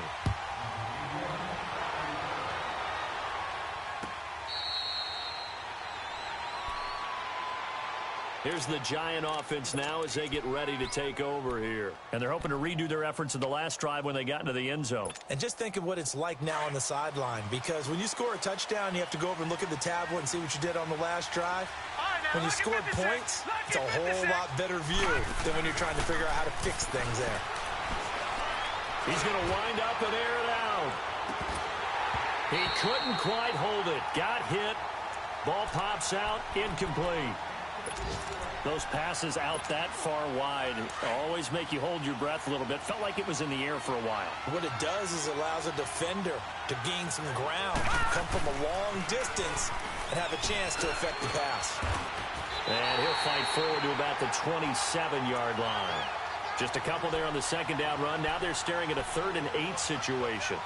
Here's the Giant offense now as they get ready to take over here. And they're hoping to redo their efforts in the last drive when they got into the end zone. And just think of what it's like now on the sideline, because when you score a touchdown, you have to go over and look at the tablet and see what you did on the last drive. When you scored points, it's a whole lot better view than when you're trying to figure out how to fix things there. He's going to wind up and air it out. He couldn't quite hold it. Got hit. Ball pops out. Incomplete. Those passes out that far wide always make you hold your breath a little bit. Felt like it was in the air for a while. What it does is it allows a defender to gain some ground, come from a long distance, and have a chance to affect the pass. And he'll fight forward to about the 27-yard line. Just a couple there on the 2nd down run. Now they're staring at a 3rd and 8 situation.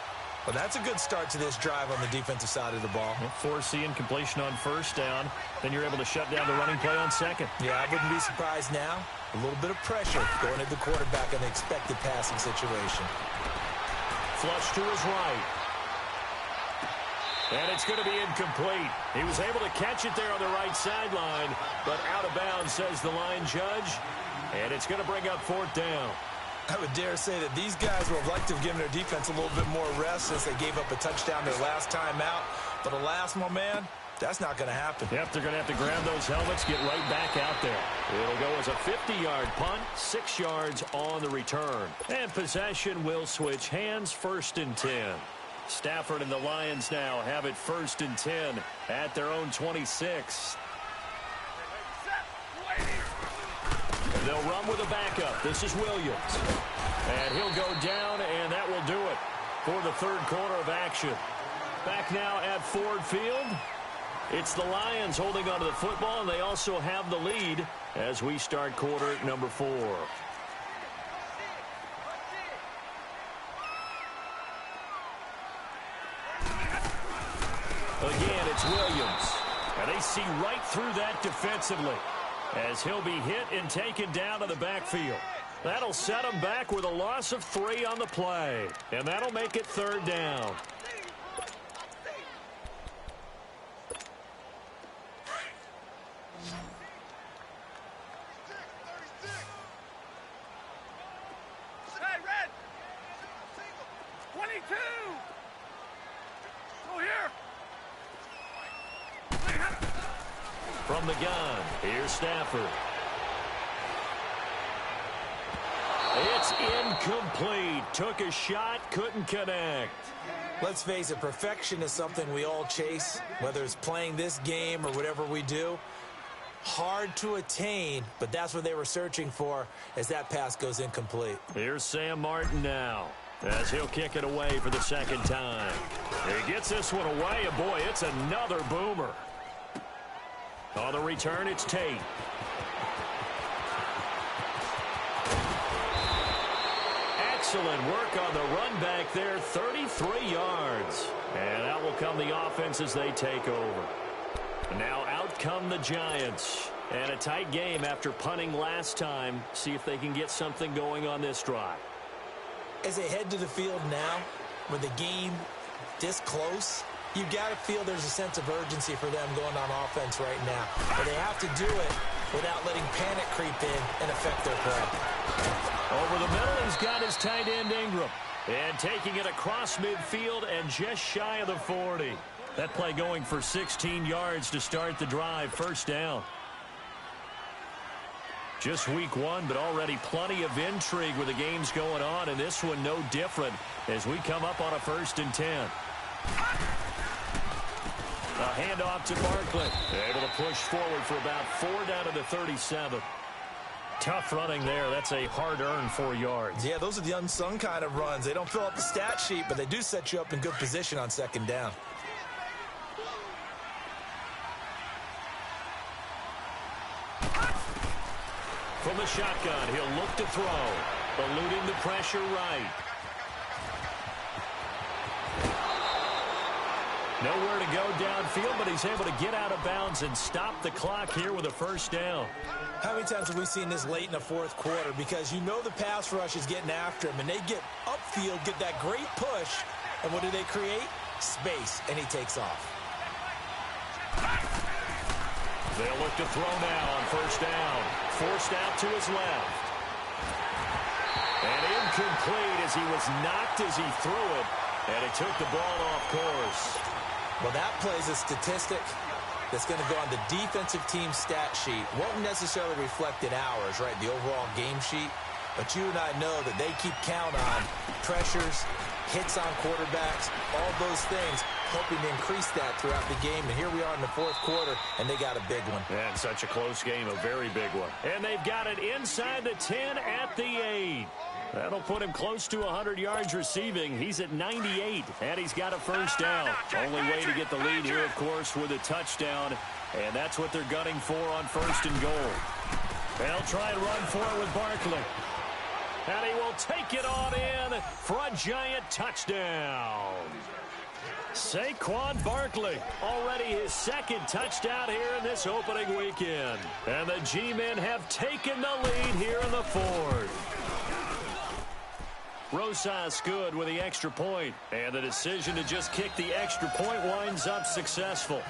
Well, that's a good start to this drive on the defensive side of the ball. Forcing completion on 1st down. Then you're able to shut down the running play on 2nd. Yeah, I wouldn't be surprised now. A little bit of pressure going at the quarterback in the expected passing situation. Flush to his right. And it's going to be incomplete. He was able to catch it there on the right sideline, but out of bounds, says the line judge. And it's going to bring up 4th down. I would dare say that these guys would have liked to have given their defense a little bit more rest since they gave up a touchdown their last time out. But alas, my man, that's not going to happen. Yep, they're going to have to grab those helmets, get right back out there. It'll go as a 50-yard punt, 6 yards on the return. And possession will switch hands, 1st and 10. Stafford and the Lions now have it 1st and 10 at their own 26. They'll run with a backup. This is Williams. And he'll go down, and that will do it for the 3rd quarter of action. Back now at Ford Field. It's the Lions holding onto the football, and they also have the lead as we start quarter number 4. Again, it's Williams. And they see right through that defensively, as he'll be hit and taken down to the backfield. That'll set him back with a loss of 3 on the play. And that'll make it 3rd down. From the gun, here's Stafford. It's incomplete. Took a shot, couldn't connect. Let's face it, perfection is something we all chase, whether it's playing this game or whatever we do. Hard to attain, but that's what they were searching for as that pass goes incomplete. Here's Sam Martin now, as he'll kick it away for the second time. He gets this one away, and boy, it's another boomer. On the return, it's Tate. Excellent work on the run back there, 33 yards. And out will come the offense as they take over. Now out come the Giants. And a tight game after punting last time. See if they can get something going on this drive. As they head to the field now, with the game this close, you got to feel there's a sense of urgency for them going on offense right now. But they have to do it without letting panic creep in and affect their play. Over the middle, he's got his tight end Ingram. And taking it across midfield and just shy of the 40. That play going for 16 yards to start the drive. First down. Just week one, but already plenty of intrigue with the games going on. And this one no different as we come up on a 1st and 10. A handoff to Barkley. Able to push forward for about 4 down to the 37. Tough running there. That's a hard-earned 4 yards. Yeah, those are the unsung kind of runs. They don't fill up the stat sheet, but they do set you up in good position on second down. From the shotgun, he'll look to throw. Eluding the pressure right. Nowhere to go downfield, but he's able to get out of bounds and stop the clock here with a first down. How many times have we seen this late in the fourth quarter? Because you know the pass rush is getting after him, and they get upfield, get that great push, and what do they create? Space, and he takes off. They'll look to throw now on first down. Forced out to his left. And incomplete as he was knocked as he threw it, and it took the ball off course. Well, that plays a statistic that's going to go on the defensive team stat sheet. Won't necessarily reflect in ours, right, the overall game sheet. But you and I know that they keep count on pressures, hits on quarterbacks, all those things, hoping to increase that throughout the game. And here we are in the fourth quarter, and they got a big one. And such a close game, a very big one. And they've got it inside the 10 at the 8. That'll put him close to 100 yards receiving. He's at 98, and he's got a first down. Only way to get the lead here, of course, with a touchdown, and that's what they're gunning for on 1st and goal. They'll try and run for it with Barkley. And he will take it on in for a giant touchdown. Saquon Barkley, already his 2nd touchdown here in this opening weekend. And the G-men have taken the lead here in the 4th. Rosas good with the extra point, and the decision to just kick the extra point winds up successful.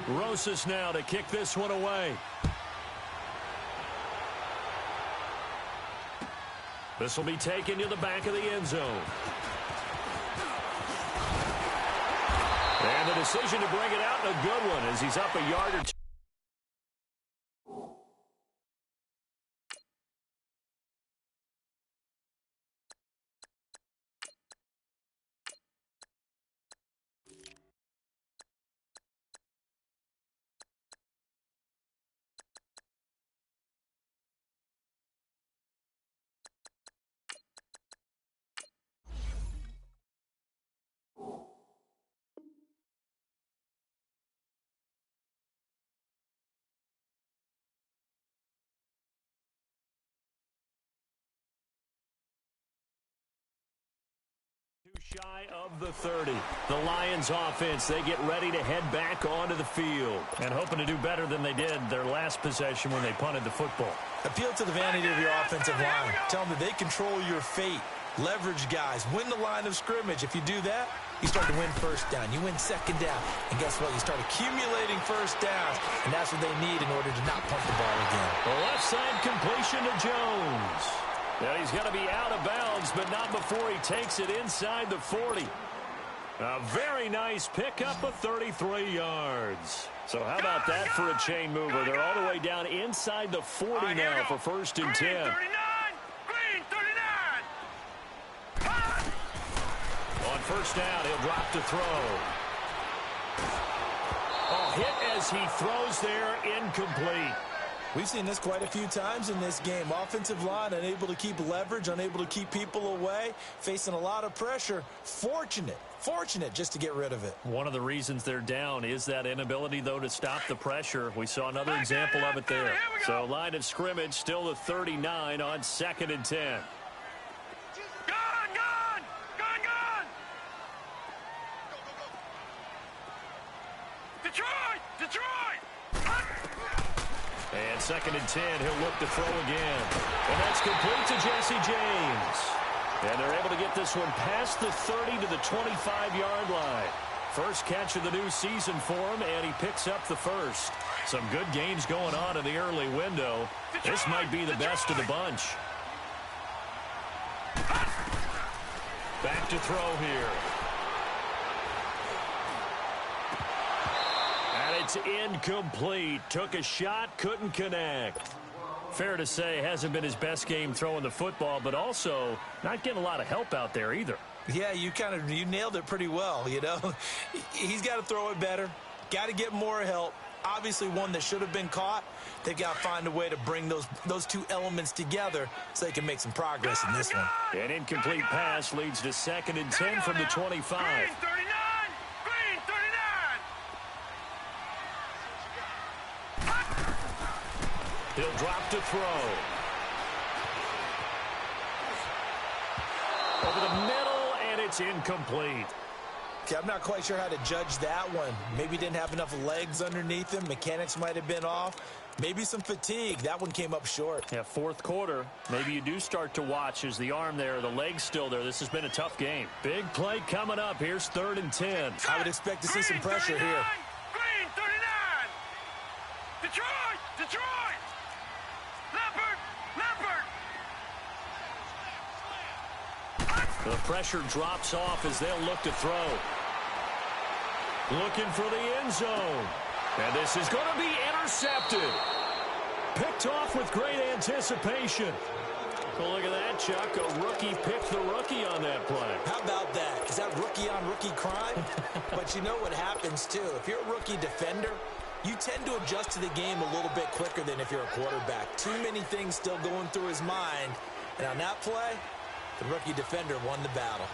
Rosas now to kick this one away. This will be taken to the back of the end zone. And the decision to bring it out, a good one, as he's up a yard or two. Shy of the 30. The Lions offense, they get ready to head back onto the field and hoping to do better than they did their last possession when they punted the football. Appeal to the vanity of your offensive line. Tell them that they control your fate. Leverage guys. Win the line of scrimmage. If you do that, you start to win first down. You win second down. And guess what? You start accumulating first downs. And that's what they need in order to not punt the ball again. The left side completion to Jones. And he's going to be out of bounds, but not before he takes it inside the 40. A very nice pickup of 33 yards. So how about that for a chain mover? They're all the way down inside the 40 now for 1st and 10. Green 39! Green 39! On 1st down, he'll drop to throw. Oh, hit as he throws there, incomplete. We've seen this quite a few times in this game. Offensive line unable to keep leverage, unable to keep people away, facing a lot of pressure. Fortunate just to get rid of it. One of the reasons they're down is that inability, though, to stop the pressure. We saw another example of it there. So line of scrimmage still the 39 on 2nd and 10. Gone! Detroit! And 2nd and 10, he'll look to throw again. And that's complete to Jesse James. And they're able to get this one past the 30 to the 25-yard line. First catch of the new season for him, and he picks up the first. Some good gains going on in the early window. This might be the best of the bunch. Back to throw here. And it's incomplete. Took a shot, couldn't connect. Fair to say, hasn't been his best game throwing the football, but also not getting a lot of help out there either. Yeah, you nailed it pretty well, you know. He's got to throw it better. Got to get more help. Obviously one that should have been caught. They've got to find a way to bring those two elements together so they can make some progress in this one. An incomplete pass leads to 2nd and 10 from the 25. Green 39! Green 39! He'll drop to throw. Over the middle, and it's incomplete. Okay, I'm not quite sure how to judge that one. Maybe didn't have enough legs underneath him. Mechanics might have been off. Maybe some fatigue. That one came up short. Yeah, 4th quarter. Maybe you do start to watch as the arm there, the leg's still there. This has been a tough game. Big play coming up. Here's 3rd and 10. I would expect to see some pressure here. Green 39! Detroit! The pressure drops off as they'll look to throw. Looking for the end zone. And this is going to be intercepted. Picked off with great anticipation. Well, look at that, Chuck. A rookie picked the rookie on that play. How about that? Is that rookie-on-rookie crime? But you know what happens, too. If you're a rookie defender, you tend to adjust to the game a little bit quicker than if you're a quarterback. Too many things still going through his mind. And on that play, the rookie defender won the battle.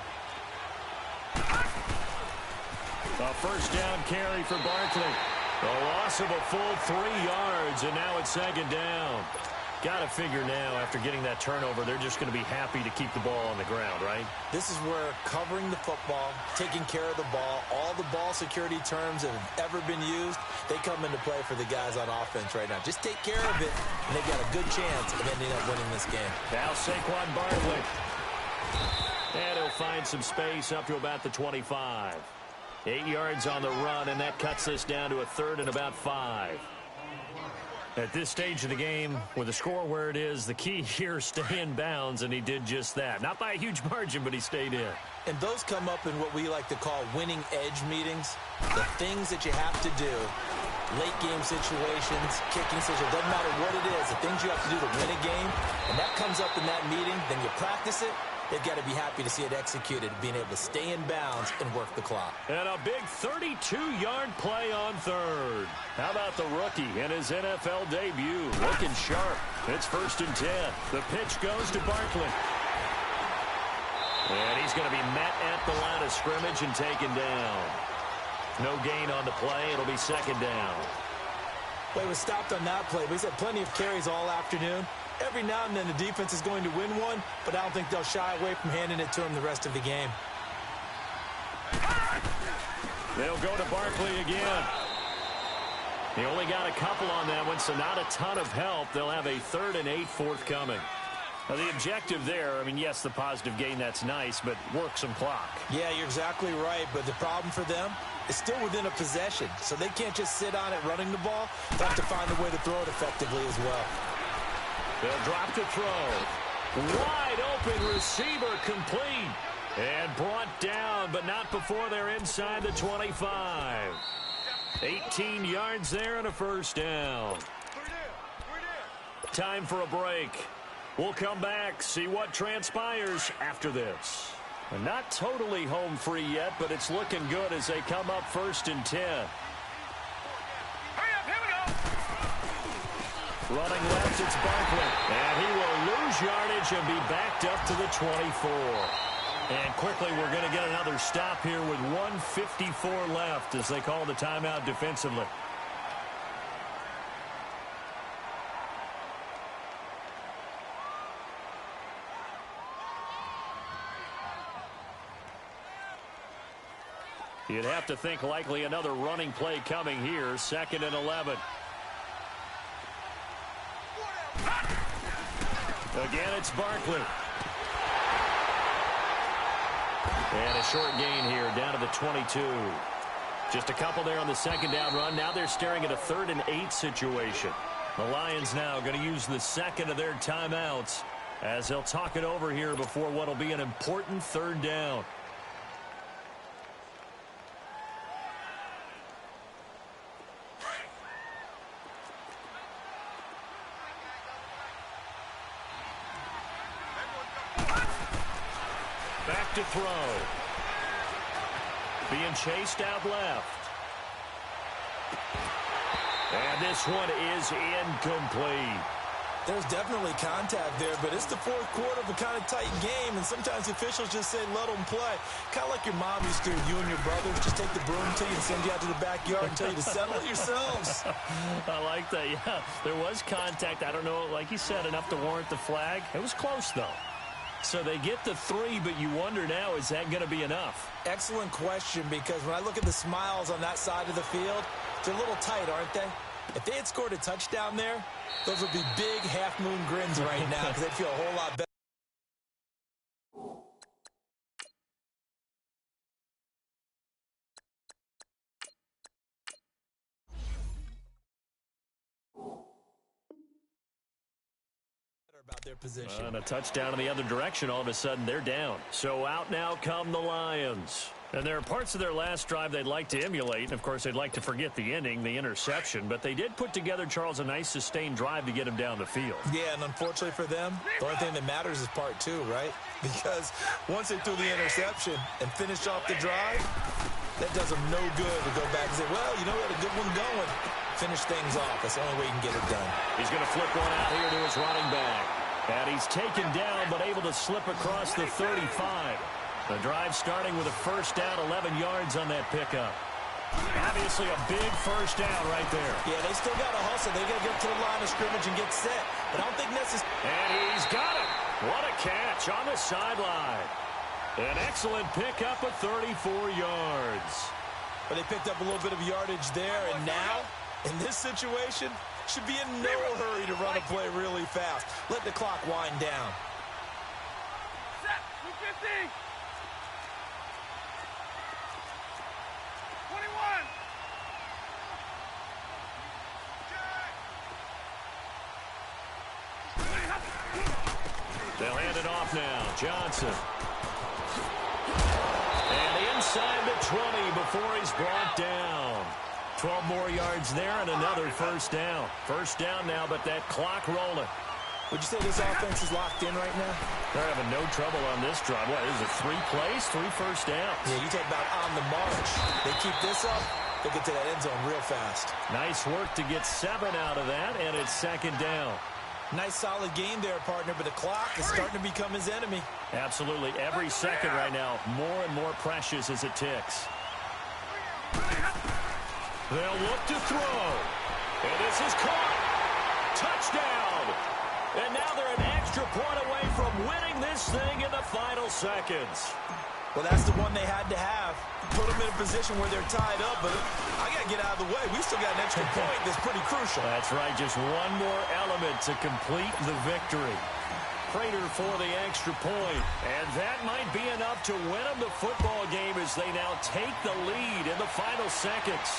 A 1st down carry for Barkley. A loss of a full 3 yards, and now it's 2nd down. Got to figure now, after getting that turnover, they're just going to be happy to keep the ball on the ground, right? This is where covering the football, taking care of the ball, all the ball security terms that have ever been used, they come into play for the guys on offense right now. Just take care of it, and they've got a good chance of ending up winning this game. Now Saquon Barkley. And he'll find some space up to about the 25. 8 yards on the run, and that cuts this down to a 3rd and about 5. At this stage of the game, with the score where it is, the key here, stay in bounds, and he did just that. Not by a huge margin, but he stayed in. And those come up in what we like to call winning edge meetings. The things that you have to do, late game situations, kicking situations, doesn't matter what it is, the things you have to do to win a game, and that comes up in that meeting, then you practice it. They've got to be happy to see it executed, being able to stay in bounds and work the clock. And a big 32-yard play on 3rd. How about the rookie in his NFL debut? Looking sharp. It's 1st and 10. The pitch goes to Barkley. And he's going to be met at the line of scrimmage and taken down. No gain on the play. It'll be 2nd down. Well, he was stopped on that play, but he's had plenty of carries all afternoon. Every now and then the defense is going to win one, but I don't think they'll shy away from handing it to him the rest of the game. They'll go to Barkley again. He only got a couple on that one, so not a ton of help. They'll have a 3rd and 8 forthcoming. Now, the objective there, I mean, yes, the positive gain, that's nice, but work some clock. Yeah, you're exactly right, but the problem for them is still within a possession, so they can't just sit on it running the ball. They have to find a way to throw it effectively as well. They'll drop to throw. Wide open receiver complete. And brought down, but not before they're inside the 25. 18 yards there and a first down. Time for a break. We'll come back, see what transpires after this. Not totally home free yet, but it's looking good as they come up 1st and 10. Hurry up, here we go. Running left, it's Barkley. And he will lose yardage and be backed up to the 24. And quickly, we're going to get another stop here with 1:54 left as they call the timeout defensively. You'd have to think likely another running play coming here. 2nd and 11. Again, it's Barkley. And a short gain here down to the 22. Just a couple there on the 2nd down run. Now they're staring at a 3rd and 8 situation. The Lions now going to use the 2nd of their timeouts as they'll talk it over here before what will be an important 3rd down. Back to throw. Being chased out left. And this one is incomplete. There's definitely contact there, but it's the 4th quarter of a kind of tight game, and sometimes officials just say, let them play. Kind of like your mom used to, you and your brothers, just take the broom to you and send you out to the backyard and tell you to settle it yourselves. I like that, yeah. There was contact. I don't know, like you said, enough to warrant the flag. It was close, though. So they get the 3, but you wonder now, is that going to be enough? Excellent question, because when I look at the smiles on that side of the field, they're a little tight, aren't they? If they had scored a touchdown there, those would be big half-moon grins right now because they'd feel a whole lot better. About their position. And a touchdown in the other direction. All of a sudden, they're down. So out now come the Lions. And there are parts of their last drive they'd like to emulate. And, of course, they'd like to forget the ending, the interception. But they did put together, Charles, a nice sustained drive to get him down the field. Yeah, and unfortunately for them, the only thing that matters is part 2, right? Because once they threw the interception and finished off the drive, that does them no good to go back and say, well, you know, we had a good one going. Finish things off. That's the only way you can get it done. He's going to flip one out here to his running back. And he's taken down but able to slip across the 35. The drive starting with a first down, 11 yards on that pickup. Obviously a big first down right there. Yeah, they still got to hustle. They got to get to the line of scrimmage and get set. But I don't think necessarily. And he's got it. What a catch on the sideline. An excellent pickup of 34 yards. But they picked up a little bit of yardage there, and now, in this situation, should be in no hurry to run a play really fast. Let the clock wind down. Set, 250. 21. They'll hand it off now. Johnson. And inside the 20 before he's brought down. 12 more yards there and another first down. First down now, but that clock rolling. Would you say this offense is locked in right now? They're having no trouble on this drive. What, is it 3 plays, 3 first downs? Yeah, you talk about on the march. They keep this up, they'll get to that end zone real fast. Nice work to get 7 out of that, and it's second down. Nice solid game there, partner, but the clock is starting to become his enemy. Absolutely. Every second right now, more and more precious as it ticks. They'll look to throw. And this is caught. Touchdown. And now they're an extra point away from winning this thing in the final seconds. Well, that's the one they had to have. Put them in a position where they're tied up, but I got to get out of the way. We still got an extra point that's pretty crucial. That's right. Just one more element to complete the victory. Prater for the extra point. And that might be enough to win them the football game as they now take the lead in the final seconds.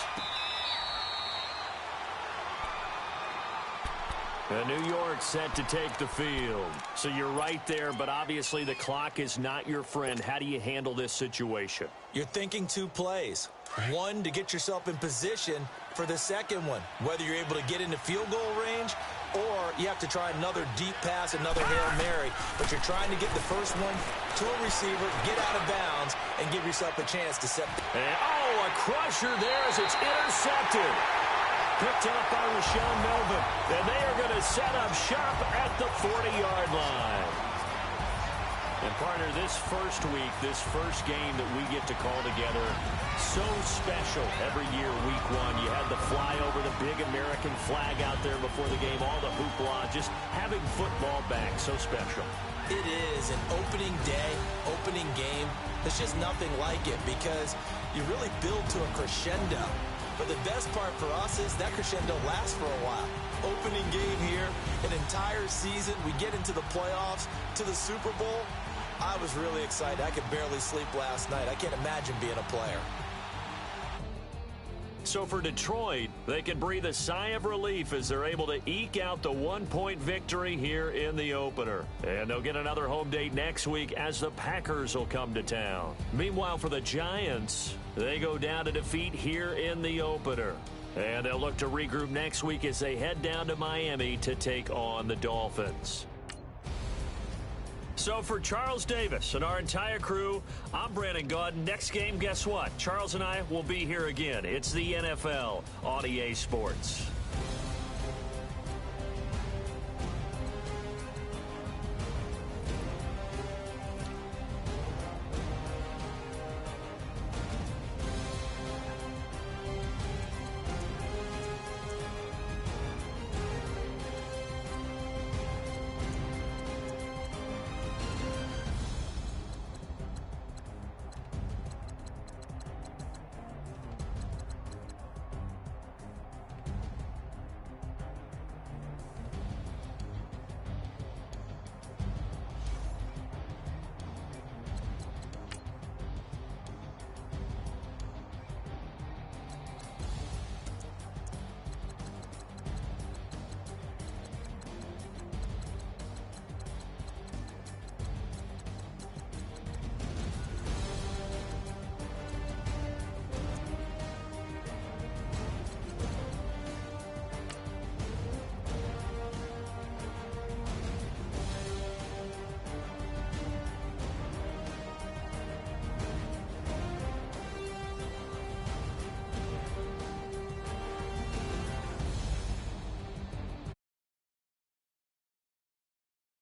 And New York set to take the field. So you're right there, but obviously the clock is not your friend. How do you handle this situation? You're thinking 2 plays. One, to get yourself in position for the second one, whether you're able to get into field goal range or you have to try another deep pass, another Hail Mary, but you're trying to get the first one to a receiver, get out of bounds, and give yourself a chance to set. And, a crusher there as it's intercepted. Picked up by Rashawn Melvin. And they are going to set up shop at the 40-yard line. And, partner, this first week, this first game that we get to call together, so special every year, week 1. You had the flyover, the big American flag out there before the game, all the hoopla, just having football back, so special. It is an opening day, opening game. There's just nothing like it because you really build to a crescendo. But the best part for us is that crescendo lasts for a while. Opening game here, an entire season. We get into the playoffs, to the Super Bowl. I was really excited. I could barely sleep last night. I can't imagine being a player. So for Detroit, they can breathe a sigh of relief as they're able to eke out the 1-point victory here in the opener. And they'll get another home date next week as the Packers will come to town. Meanwhile, for the Giants, they go down to defeat here in the opener. And they'll look to regroup next week as they head down to Miami to take on the Dolphins. So for Charles Davis and our entire crew, I'm Brandon Gaudin. Next game, guess what? Charles and I will be here again. It's the NFL on EA Sports.